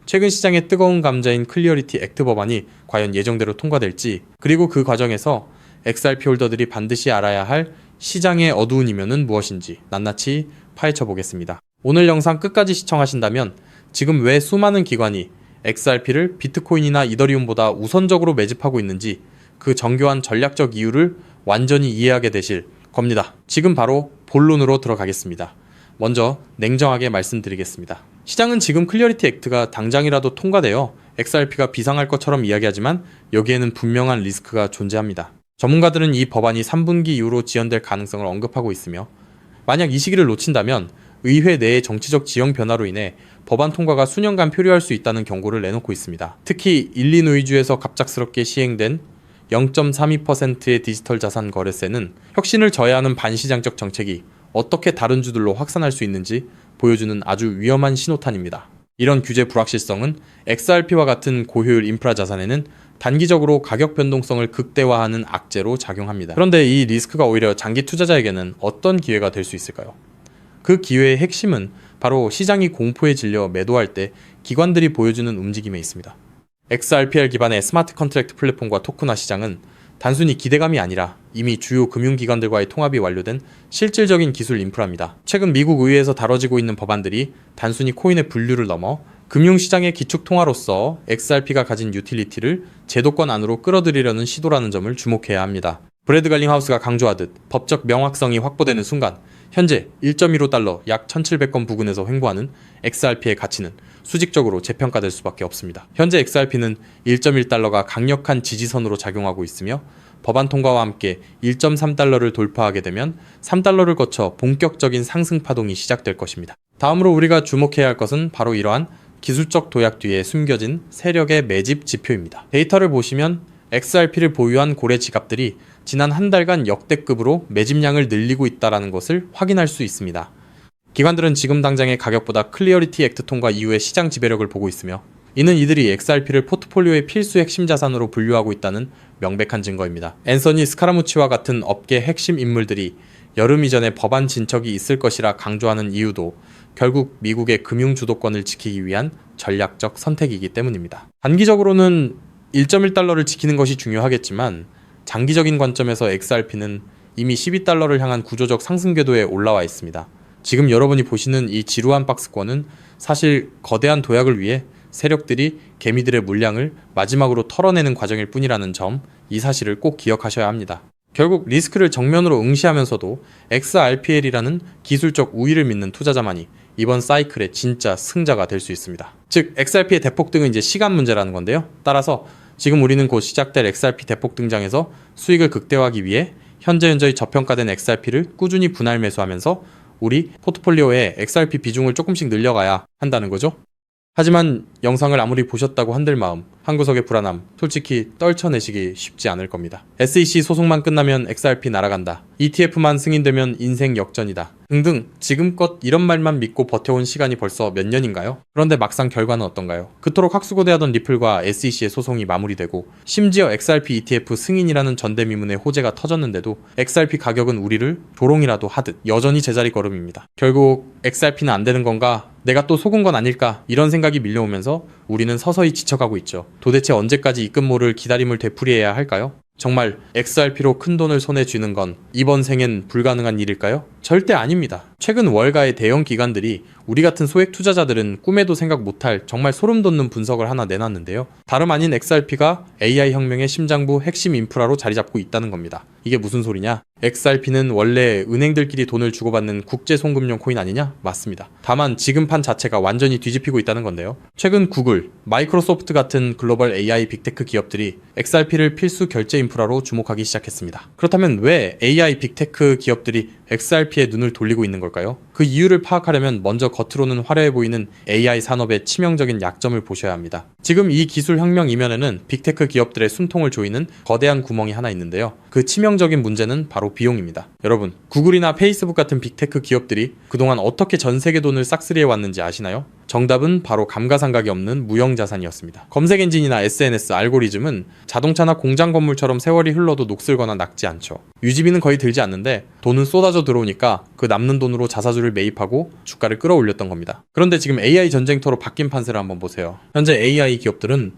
최근 시장의 뜨거운 감자인 클리어리티 액트 법안이 과연 예정대로 통과될지, 그리고 그 과정에서 XRP 홀더들이 반드시 알아야 할 시장의 어두운 이면은 무엇인지 낱낱이 파헤쳐 보겠습니다. 오늘 영상 끝까지 시청하신다면 지금 왜 수많은 기관이 XRP를 비트코인이나 이더리움보다 우선적으로 매집하고 있는지 그 정교한 전략적 이유를 완전히 이해하게 되실 겁니다. 지금 바로 본론으로 들어가겠습니다. 먼저 냉정하게 말씀드리겠습니다. 시장은 지금 클리어리티 액트가 당장이라도 통과되어 XRP가 비상할 것처럼 이야기하지만 여기에는 분명한 리스크가 존재합니다. 전문가들은 이 법안이 3분기 이후로 지연될 가능성을 언급하고 있으며, 만약 이 시기를 놓친다면 의회 내의 정치적 지형 변화로 인해 법안 통과가 수년간 표류할 수 있다는 경고를 내놓고 있습니다. 특히 일리노이주에서 갑작스럽게 시행된 0.32%의 디지털 자산 거래세는 혁신을 저해하는 반시장적 정책이 어떻게 다른 주들로 확산할 수 있는지 보여주는 아주 위험한 신호탄입니다. 이런 규제 불확실성은 XRP와 같은 고효율 인프라 자산에는 단기적으로 가격 변동성을 극대화하는 악재로 작용합니다. 그런데 이 리스크가 오히려 장기 투자자에게는 어떤 기회가 될 수 있을까요? 그 기회의 핵심은 바로 시장이 공포에 질려 매도할 때 기관들이 보여주는 움직임에 있습니다. XRPR 기반의 스마트 컨트랙트 플랫폼과 토큰화 시장은 단순히 기대감이 아니라 이미 주요 금융기관들과의 통합이 완료된 실질적인 기술 인프라입니다. 최근 미국 의회에서 다뤄지고 있는 법안들이 단순히 코인의 분류를 넘어 금융시장의 기축통화로서 XRP가 가진 유틸리티를 제도권 안으로 끌어들이려는 시도라는 점을 주목해야 합니다. 브래드 갈링하우스가 강조하듯 법적 명확성이 확보되는 순간 현재 1.15달러 약 1700건 부근에서 횡보하는 XRP의 가치는 수직적으로 재평가될 수밖에 없습니다. 현재 XRP는 1.1달러가 강력한 지지선으로 작용하고 있으며 법안 통과와 함께 1.3달러를 돌파하게 되면 3달러를 거쳐 본격적인 상승 파동이 시작될 것입니다. 다음으로 우리가 주목해야 할 것은 바로 이러한 기술적 도약 뒤에 숨겨진 세력의 매집 지표입니다. 데이터를 보시면 XRP를 보유한 고래 지갑들이 지난 한 달간 역대급으로 매집량을 늘리고 있다는 것을 확인할 수 있습니다. 기관들은 지금 당장의 가격보다 클리어리티 액트 통과 이후의 시장 지배력을 보고 있으며, 이는 이들이 XRP를 포트폴리오의 필수 핵심 자산으로 분류하고 있다는 명백한 증거입니다. 앤서니 스카라무치와 같은 업계 핵심 인물들이 여름 이전에 법안 진척이 있을 것이라 강조하는 이유도 결국 미국의 금융 주도권을 지키기 위한 전략적 선택이기 때문입니다. 단기적으로는 1.1달러를 지키는 것이 중요하겠지만 장기적인 관점에서 XRP는 이미 12달러를 향한 구조적 상승 궤도에 올라와 있습니다. 지금 여러분이 보시는 이 지루한 박스권은 사실 거대한 도약을 위해 세력들이 개미들의 물량을 마지막으로 털어내는 과정일 뿐이라는 점, 이 사실을 꼭 기억하셔야 합니다. 결국 리스크를 정면으로 응시하면서도 XRPL이라는 기술적 우위를 믿는 투자자만이 이번 사이클의 진짜 승자가 될 수 있습니다. 즉 XRP의 대폭등은 이제 시간 문제라는 건데요. 따라서 지금 우리는 곧 시작될 XRP 대폭 등장에서 수익을 극대화하기 위해 현저히 저평가된 XRP를 꾸준히 분할 매수하면서 우리 포트폴리오에 XRP 비중을 조금씩 늘려가야 한다는 거죠. 하지만 영상을 아무리 보셨다고 한들 마음, 한구석의 불안함, 솔직히 떨쳐내시기 쉽지 않을 겁니다. SEC 소송만 끝나면 XRP 날아간다, ETF만 승인되면 인생 역전이다 등등 지금껏 이런 말만 믿고 버텨온 시간이 벌써 몇 년인가요? 그런데 막상 결과는 어떤가요? 그토록 학수고대하던 리플과 SEC의 소송이 마무리되고 심지어 XRP ETF 승인이라는 전대미문의 호재가 터졌는데도 XRP 가격은 우리를 조롱이라도 하듯 여전히 제자리 걸음입니다. 결국 XRP는 안 되는 건가? 내가 또 속은 건 아닐까? 이런 생각이 밀려오면서 우리는 서서히 지쳐가고 있죠. 도대체 언제까지 입금모를 기다림을 되풀이해야 할까요? 정말 XRP로 큰 돈을 손에 쥐는 건 이번 생엔 불가능한 일일까요? 절대 아닙니다. 최근 월가의 대형 기관들이 우리 같은 소액 투자자들은 꿈에도 생각 못할 정말 소름 돋는 분석을 하나 내놨는데요. 다름 아닌 XRP가 AI 혁명의 심장부 핵심 인프라로 자리 잡고 있다는 겁니다. 이게 무슨 소리냐? XRP는 원래 은행들끼리 돈을 주고받는 국제 송금용 코인 아니냐? 맞습니다. 다만 지금 판 자체가 완전히 뒤집히고 있다는 건데요. 최근 구글, 마이크로소프트 같은 글로벌 AI 빅테크 기업들이 XRP를 필수 결제 인프라로 주목하기 시작했습니다. 그렇다면 왜 AI 빅테크 기업들이 XRP에 눈을 돌리고 있는 걸까요? 그 이유를 파악하려면 먼저 겉으로는 화려해 보이는 AI 산업의 치명적인 약점을 보셔야 합니다. 지금 이 기술 혁명 이면에는 빅테크 기업들의 숨통을 조이는 거대한 구멍이 하나 있는데요. 그 치명적인 문제는 바로 비용입니다. 여러분, 구글이나 페이스북 같은 빅테크 기업들이 그동안 어떻게 전 세계 돈을 싹쓸이해 왔는지 아시나요? 정답은 바로 감가상각이 없는 무형자산이었습니다. 검색 엔진이나 SNS, 알고리즘은 자동차나 공장 건물처럼 세월이 흘러도 녹슬거나 낡지 않죠. 유지비는 거의 들지 않는데 돈은 쏟아져 들어오니까 그 남는 돈으로 자사주를 매입하고 주가를 끌어올렸던 겁니다. 그런데 지금 AI 전쟁터로 바뀐 판세를 한번 보세요. 현재 AI 기업들은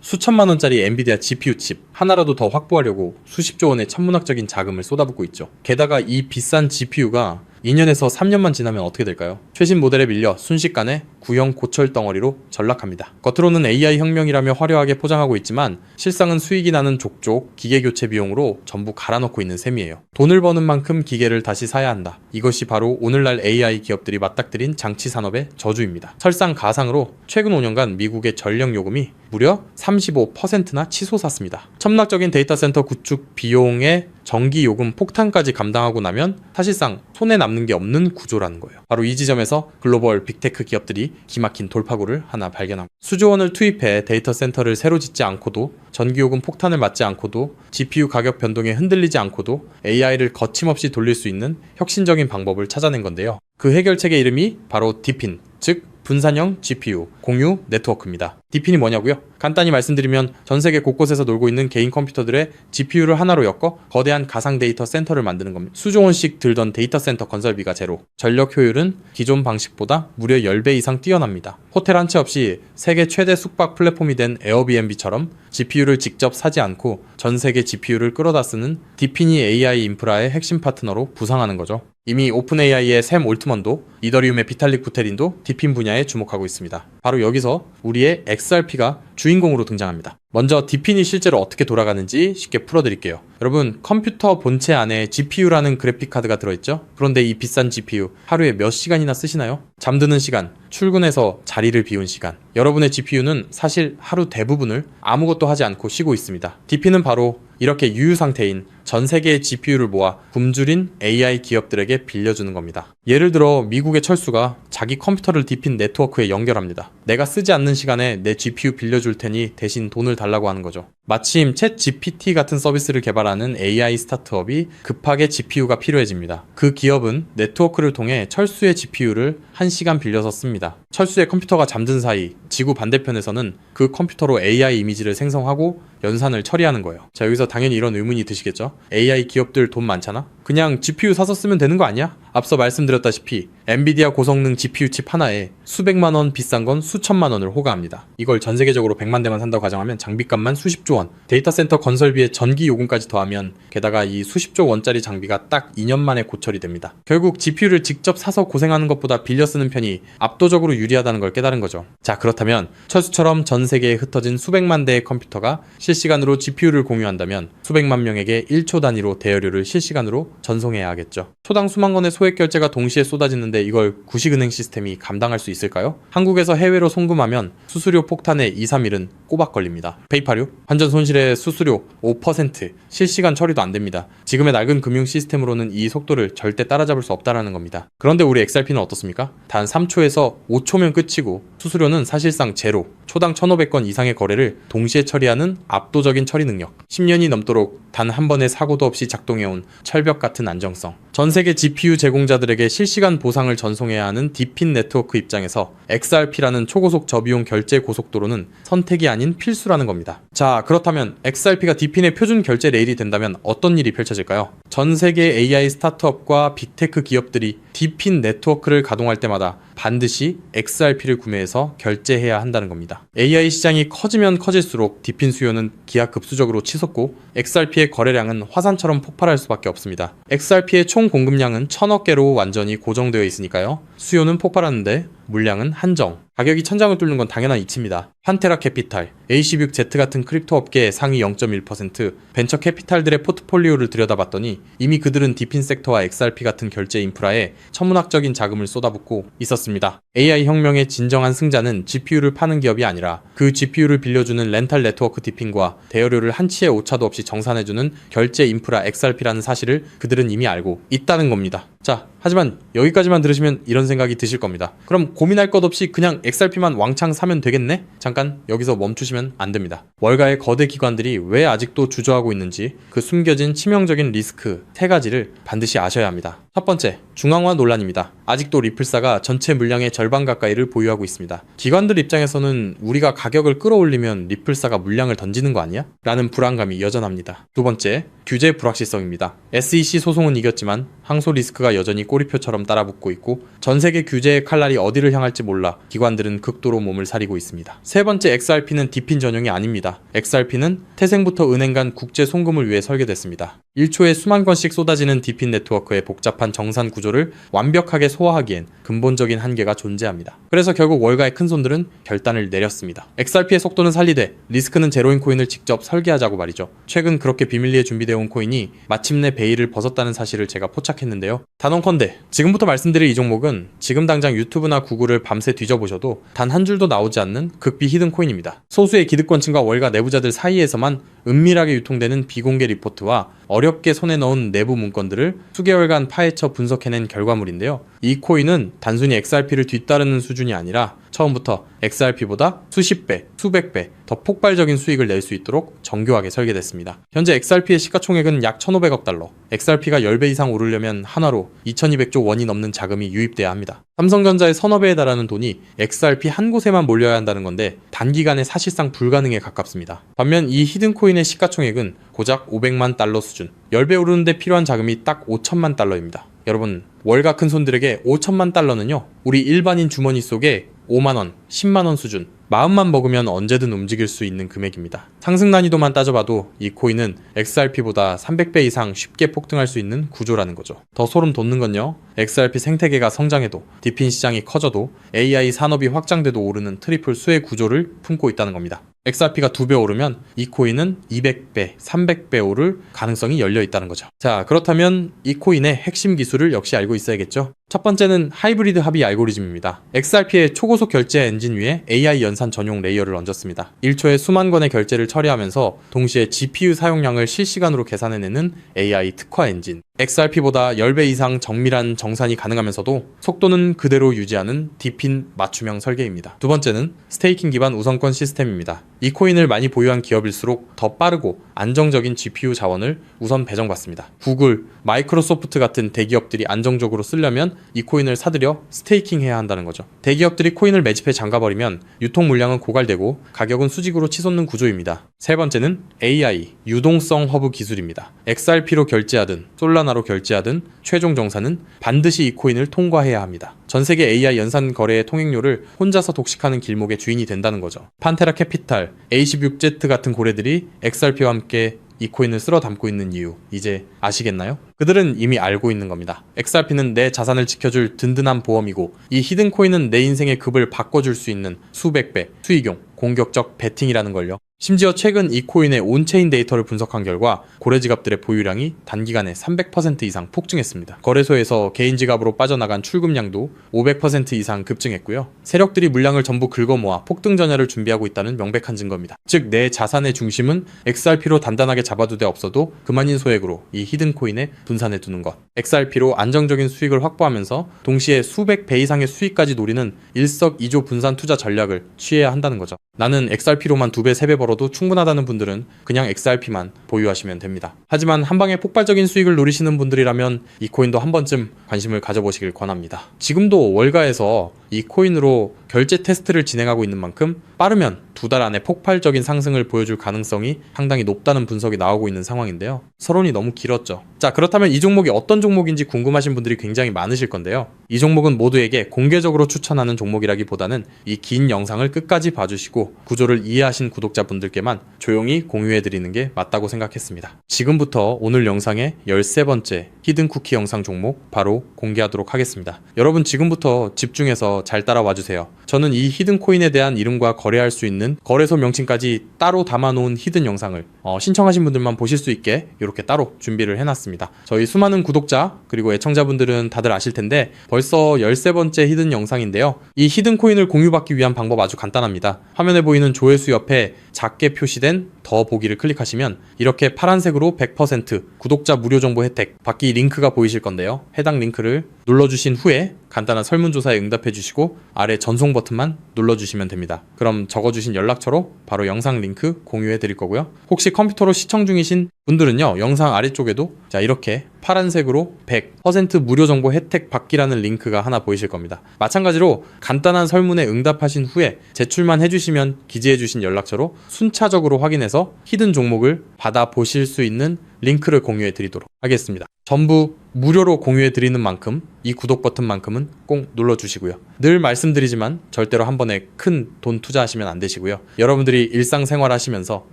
수천만 원짜리 엔비디아 GPU 칩 하나라도 더 확보하려고 수십조 원의 천문학적인 자금을 쏟아붓고 있죠. 게다가 이 비싼 GPU가 2년에서 3년만 지나면 어떻게 될까요? 최신 모델에 밀려 순식간에 구형 고철 덩어리로 전락합니다. 겉으로는 AI 혁명이라며 화려하게 포장하고 있지만 실상은 수익이 나는 족족 기계 교체 비용으로 전부 갈아넣고 있는 셈이에요. 돈을 버는 만큼 기계를 다시 사야 한다. 이것이 바로 오늘날 AI 기업들이 맞닥뜨린 장치 산업의 저주입니다. 설상가상으로 최근 5년간 미국의 전력 요금이 무려 35%나 치솟았습니다. 천문학적인 데이터 센터 구축 비용의 전기 요금 폭탄까지 감당하고 나면 사실상 손에 남는 게 없는 구조라는 거예요. 바로 이 지점에서 글로벌 빅테크 기업들이 기막힌 돌파구를 하나 발견합니다. 수조 원을 투입해 데이터 센터를 새로 짓지 않고도 전기 요금 폭탄을 맞지 않고도 GPU 가격 변동에 흔들리지 않고도 AI를 거침없이 돌릴 수 있는 혁신적인 방법을 찾아낸 건데요. 그 해결책의 이름이 바로 DePIN, 즉 분산형 GPU 공유 네트워크입니다. DePIN이 뭐냐고요? 간단히 말씀드리면 전 세계 곳곳에서 놀고 있는 개인 컴퓨터들의 GPU를 하나로 엮어 거대한 가상 데이터 센터를 만드는 겁니다. 수조 원씩 들던 데이터 센터 건설비가 제로. 전력 효율은 기존 방식보다 무려 10배 이상 뛰어납니다. 호텔 한 채 없이 세계 최대 숙박 플랫폼이 된 에어비앤비처럼 GPU를 직접 사지 않고 전 세계 GPU를 끌어다 쓰는 DePIN이 AI 인프라의 핵심 파트너로 부상하는 거죠. 이미 오픈AI의 샘 올트먼도 이더리움의 비탈릭 부테린도 DePIN 분야에 주목하고 있습니다. 바로 여기서 우리의 XRP가 주인공으로 등장합니다. 먼저 DePIN이 실제로 어떻게 돌아가는지 쉽게 풀어드릴게요. 여러분, 컴퓨터 본체 안에 GPU라는 그래픽카드가 들어있죠? 그런데 이 비싼 GPU 하루에 몇 시간이나 쓰시나요? 잠드는 시간, 출근해서 자리를 비운 시간. 여러분의 GPU는 사실 하루 대부분을 아무것도 하지 않고 쉬고 있습니다. DePIN은 바로 이렇게 유유 상태인 전 세계의 GPU를 모아 굶주린 AI 기업들에게 빌려주는 겁니다. 예를 들어 미국의 철수가 자기 컴퓨터를 DePIN 네트워크에 연결합니다. 내가 쓰지 않는 시간에 내 GPU 빌려줄 테니 대신 돈을 달라고 하는 거죠. 마침 챗GPT 같은 서비스를 개발하는 AI 스타트업이 급하게 GPU가 필요해집니다. 그 기업은 네트워크를 통해 철수의 GPU를 1시간 빌려서 씁니다. 철수의 컴퓨터가 잠든 사이 지구 반대편에서는 그 컴퓨터로 AI 이미지를 생성하고 연산을 처리하는 거예요. 자, 여기서 당연히 이런 의문이 드시겠죠? AI 기업들 돈 많잖아? 그냥 GPU 사서 쓰면 되는 거 아니야? 앞서 말씀드렸다시피 엔비디아 고성능 GPU 칩 하나에 수백만 원, 비싼 건 수천만 원을 호가합니다. 이걸 전 세계적으로 100만 대만 산다고 가정하면 장비값만 수십조 원, 데이터 센터 건설비에 전기 요금까지 더하면 게다가 이 수십조 원짜리 장비가 딱 2년 만에 고철이 됩니다. 결국 GPU를 직접 사서 고생하는 것보다 빌려 쓰는 편이 압도적으로 유리하다는 걸 깨달은 거죠. 자, 그렇다면 철수처럼 전 세계에 흩어진 수백만 대의 컴퓨터가 실시간으로 GPU를 공유한다면 수백만 명에게 1초 단위로 대여료를 실시간으로 전송해야 하겠죠. 초당 수만 건의 소액 결제가 동시에 쏟아지는데 이걸 구식은행 시스템이 감당할 수 있을까요? 한국에서 해외로 송금하면 수수료 폭탄에 2, 3일은 꼬박 걸립니다. 페이팔요? 환전 손실의 수수료 5%, 실시간 처리도 안 됩니다. 지금의 낡은 금융 시스템으로는 이 속도를 절대 따라잡을 수 없다는 겁니다. 그런데 우리 XRP는 어떻습니까? 단 3초에서 5초면 끝이고 수수료는 사실상 제로, 초당 1,500건 이상의 거래를 동시에 처리하는 압도적인 처리 능력, 10년이 넘도록 단 한 번의 사고도 없이 작동해온 철벽 같은 안정성. 전 세계 GPU 제공자들에게 실시간 보상을 전송해야 하는 DePIN 네트워크 입장에서 XRP라는 초고속 저비용 결제 고속도로는 선택이 아닌 필수라는 겁니다. 자, 그렇다면 XRP가 DePIN의 표준 결제 레일이 된다면 어떤 일이 펼쳐질까요? 전 세계 AI 스타트업과 빅테크 기업들이 DePIN 네트워크를 가동할 때마다 반드시 XRP를 구매해서 결제해야 한다는 겁니다. AI 시장이 커지면 커질수록 DePIN 수요는 기하급수적으로 치솟고 XRP의 거래량은 화산처럼 폭발할 수밖에 없습니다. XRP의 총 공급량은 1,000억 개로 완전히 고정되어 있으니까요. 수요는 폭발하는데 물량은 한정. 가격이 천장을 뚫는 건 당연한 이치입니다. 판테라 캐피탈, AC6Z 같은 크립토 업계의 상위 0.1%, 벤처 캐피탈들의 포트폴리오를 들여다봤더니 이미 그들은 DePIN 섹터와 XRP 같은 결제 인프라에 천문학적인 자금을 쏟아붓고 있었습니다. AI 혁명의 진정한 승자는 GPU를 파는 기업이 아니라 그 GPU를 빌려주는 렌탈 네트워크 DePIN과 대여료를 한치의 오차도 없이 정산해주는 결제 인프라 XRP라는 사실을 그들은 이미 알고 있다는 겁니다. 자, 하지만 여기까지만 들으시면 이런 생각이 드실 겁니다. 그럼 고민할 것 없이 그냥 XRP만 왕창 사면 되겠네? 잠깐 여기서 멈추시면 하시면 안 됩니다. 월가의 거대 기관들이 왜 아직도 주저하고 있는지 그 숨겨진 치명적인 리스크 3가지를 반드시 아셔야 합니다. 첫 번째, 중앙화 논란입니다. 아직도 리플사가 전체 물량의 절반 가까이를 보유하고 있습니다. 기관들 입장에서는 우리가 가격을 끌어올리면 리플사가 물량을 던지는 거 아니야? 라는 불안감이 여전합니다. 두 번째, 규제 불확실성입니다. SEC 소송은 이겼지만 항소 리스크가 여전히 꼬리표처럼 따라붙고 있고 전 세계 규제의 칼날이 어디를 향할지 몰라 기관들은 극도로 몸을 사리고 있습니다. 세 번째, XRP는 디핀 전용이 아닙니다. XRP는 태생부터 은행 간 국제 송금을 위해 설계됐습니다. 1초에 수만 건씩 쏟아지는 디핀 네트워크의 복잡한 정산 구조를 완벽하게 소화하기엔 근본적인 한계가 존재합니다. 그래서 결국 월가의 큰손들은 결단을 내렸습니다. XRP의 속도는 살리되 리스크는 제로인 코인을 직접 설계하자고 말이죠. 최근 그렇게 비밀리에 준비되어 온 코인이 마침내 베일을 벗었다는 사실을 제가 포착했는데요. 단언컨대 지금부터 말씀드릴 이 종목은 지금 당장 유튜브나 구글을 밤새 뒤져보셔도 단 한 줄도 나오지 않는 극비 히든 코인입니다. 소수의 기득권층과 월가 내부자들 사이에서만 은밀하게 유통되는 비공개 리포트와 어렵게 손에 넣은 내부 문건들을 수개월간 파헤쳐 분석해낸 결과물인데요. 이 코인은 단순히 XRP를 뒤따르는 수준이 아니라 처음부터 XRP보다 수십 배, 수백 배 더 폭발적인 수익을 낼 수 있도록 정교하게 설계됐습니다. 현재 XRP의 시가총액은 약 1,500억 달러, XRP가 10배 이상 오르려면 한화로 2,200조 원이 넘는 자금이 유입돼야 합니다. 삼성전자의 서너 배에 달하는 돈이 XRP 한 곳에만 몰려야 한다는 건데 단기간에 사실상 불가능에 가깝습니다. 반면 이 히든코인의 시가총액은 고작 500만 달러 수준, 10배 오르는데 필요한 자금이 딱 5천만 달러입니다. 여러분, 월가 큰손들에게 5천만 달러는요, 우리 일반인 주머니 속에 5만원, 10만원 수준, 마음만 먹으면 언제든 움직일 수 있는 금액입니다. 상승 난이도만 따져봐도 이 코인은 XRP보다 300배 이상 쉽게 폭등할 수 있는 구조라는 거죠. 더 소름 돋는 건요, XRP 생태계가 성장해도, 디핀 시장이 커져도, AI 산업이 확장돼도 오르는 트리플 수의 구조를 품고 있다는 겁니다. XRP가 2배 오르면 이 코인은 200배, 300배 오를 가능성이 열려 있다는 거죠. 자, 그렇다면 이 코인의 핵심 기술을 역시 알고 있어야겠죠? 첫 번째는 하이브리드 합의 알고리즘입니다. XRP의 초고속 결제 엔진 위에 AI 연산 전용 레이어를 얹었습니다. 1초에 수만 건의 결제를 처리하면서 동시에 GPU 사용량을 실시간으로 계산해내는 AI 특화 엔진. XRP보다 10배 이상 정밀한 정산이 가능하면서도 속도는 그대로 유지하는 디핀 맞춤형 설계입니다. 두 번째는 스테이킹 기반 우선권 시스템입니다. 이 코인을 많이 보유한 기업일수록 더 빠르고 안정적인 GPU 자원을 우선 배정받습니다. 구글, 마이크로소프트 같은 대기업들이 안정적으로 쓰려면 이 코인을 사들여 스테이킹 해야 한다는 거죠. 대기업들이 코인을 매집해 잠가버리면 유통 물량은 고갈되고 가격은 수직으로 치솟는 구조입니다. 세 번째는 AI, 유동성 허브 기술입니다. XRP로 결제하든 솔라나로 결제하든 최종 정산은 반드시 이 코인을 통과해야 합니다. 전 세계 AI 연산 거래의 통행료를 혼자서 독식하는 길목의 주인이 된다는 거죠. 판테라 캐피탈, A16Z 같은 고래들이 XRP와 함께 이 코인을 쓸어 담고 있는 이유, 이제 아시겠나요? 그들은 이미 알고 있는 겁니다. XRP는 내 자산을 지켜줄 든든한 보험이고 이 히든 코인은 내 인생의 급을 바꿔줄 수 있는 수백 배, 수익용, 공격적 베팅이라는 걸요. 심지어 최근 이 코인의 온체인 데이터를 분석한 결과 고래 지갑들의 보유량이 단기간에 300% 이상 폭증했습니다. 거래소에서 개인 지갑으로 빠져나간 출금량도 500% 이상 급증했고요. 세력들이 물량을 전부 긁어모아 폭등 전야를 준비하고 있다는 명백한 증거입니다. 즉, 내 자산의 중심은 XRP로 단단하게 잡아두되 없어도 그만인 소액으로 이 히든 코인에 분산해 두는 것. XRP로 안정적인 수익을 확보하면서 동시에 수백 배 이상의 수익까지 노리는 일석이조 분산 투자 전략을 취해야 한다는 거죠. 나는 XRP로만 2배, 3배 벌어도 충분하다는 분들은 그냥 XRP만 보유하시면 됩니다. 하지만 한방에 폭발적인 수익을 노리시는 분들이라면 이 코인도 한 번쯤 관심을 가져보시길 권합니다. 지금도 월가에서 이 코인으로 결제 테스트를 진행하고 있는 만큼 빠르면 2달 안에 폭발적인 상승을 보여줄 가능성이 상당히 높다는 분석이 나오고 있는 상황인데요. 서론이 너무 길었죠. 자, 그렇다면 이 종목이 어떤 종목인지 궁금하신 분들이 굉장히 많으실 건데요. 이 종목은 모두에게 공개적으로 추천하는 종목이라기보다는 이 긴 영상을 끝까지 봐주시고 구조를 이해하신 구독자분들께만 조용히 공유해드리는 게 맞다고 생각했습니다. 지금부터 오늘 영상의 13번째 히든 쿠키 영상 종목 바로 공개하도록 하겠습니다. 여러분 지금부터 집중해서 잘 따라와주세요. 저는 이 히든 코인에 대한 이름과 거래할 수 있는 거래소 명칭까지 따로 담아놓은 히든 영상을 신청하신 분들만 보실 수 있게 이렇게 따로 준비를 해놨습니다. 저희 수많은 구독자 그리고 애청자분들은 다들 아실 텐데 벌써 13번째 히든 영상인데요. 이 히든 코인을 공유받기 위한 방법 아주 간단합니다. 화면에 보이는 조회수 옆에 작게 표시된 더 보기를 클릭하시면 이렇게 파란색으로 100% 구독자 무료 정보 혜택 받기 링크가 보이실 건데요. 해당 링크를 눌러주신 후에 간단한 설문조사에 응답해 주시고 아래 전송 버튼만 눌러주시면 됩니다. 그럼 적어주신 연락처로 바로 영상 링크 공유해 드릴 거고요. 혹시 컴퓨터로 시청 중이신 분들은요, 영상 아래쪽에도 자 이렇게 파란색으로 100% 무료 정보 혜택 받기라는 링크가 하나 보이실 겁니다. 마찬가지로 간단한 설문에 응답하신 후에 제출만 해주시면 기재해주신 연락처로 순차적으로 확인해서 히든 종목을 받아보실 수 있는 링크를 공유해 드리도록 하겠습니다. 전부 무료로 공유해 드리는 만큼 이 구독 버튼만큼은 꼭 눌러주시고요. 늘 말씀드리지만 절대로 한 번에 큰 돈 투자하시면 안 되시고요. 여러분들이 일상생활 하시면서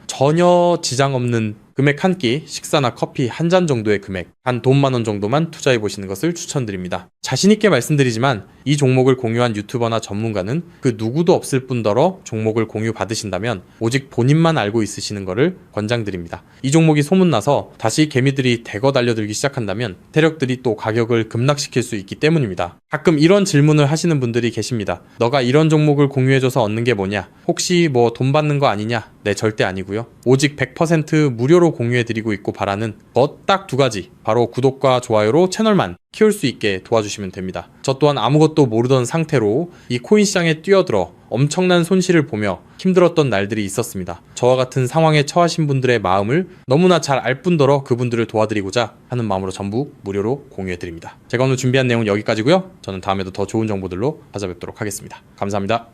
전혀 지장 없는 금액 한 끼, 식사나 커피 한 잔 정도의 금액, 한 돈 10,000원 정도만 투자해 보시는 것을 추천드립니다. 자신있게 말씀드리지만 이 종목을 공유한 유튜버나 전문가는 그 누구도 없을 뿐더러 종목을 공유 받으신다면 오직 본인만 알고 있으시는 것을 권장드립니다. 이 종목이 소문나서 다시 개미들이 대거 달려들기 시작한다면 세력들이 또 가격을 급락시킬 수 있기 때문입니다. 가끔 이런 질문을 하시는 분들이 계십니다. 너가 이런 종목을 공유해줘서 얻는 게 뭐냐? 혹시 뭐 돈 받는 거 아니냐? 네, 절대 아니고요. 오직 100% 무료로 공유해드리고 있고 바라는 것 딱 두 가지, 바로 구독과 좋아요로 채널만 키울 수 있게 도와주시면 됩니다. 저 또한 아무것도 모르던 상태로 이 코인 시장에 뛰어들어 엄청난 손실을 보며 힘들었던 날들이 있었습니다. 저와 같은 상황에 처하신 분들의 마음을 너무나 잘 알 뿐더러 그분들을 도와드리고자 하는 마음으로 전부 무료로 공유해드립니다. 제가 오늘 준비한 내용은 여기까지고요. 저는 다음에도 더 좋은 정보들로 찾아뵙도록 하겠습니다. 감사합니다.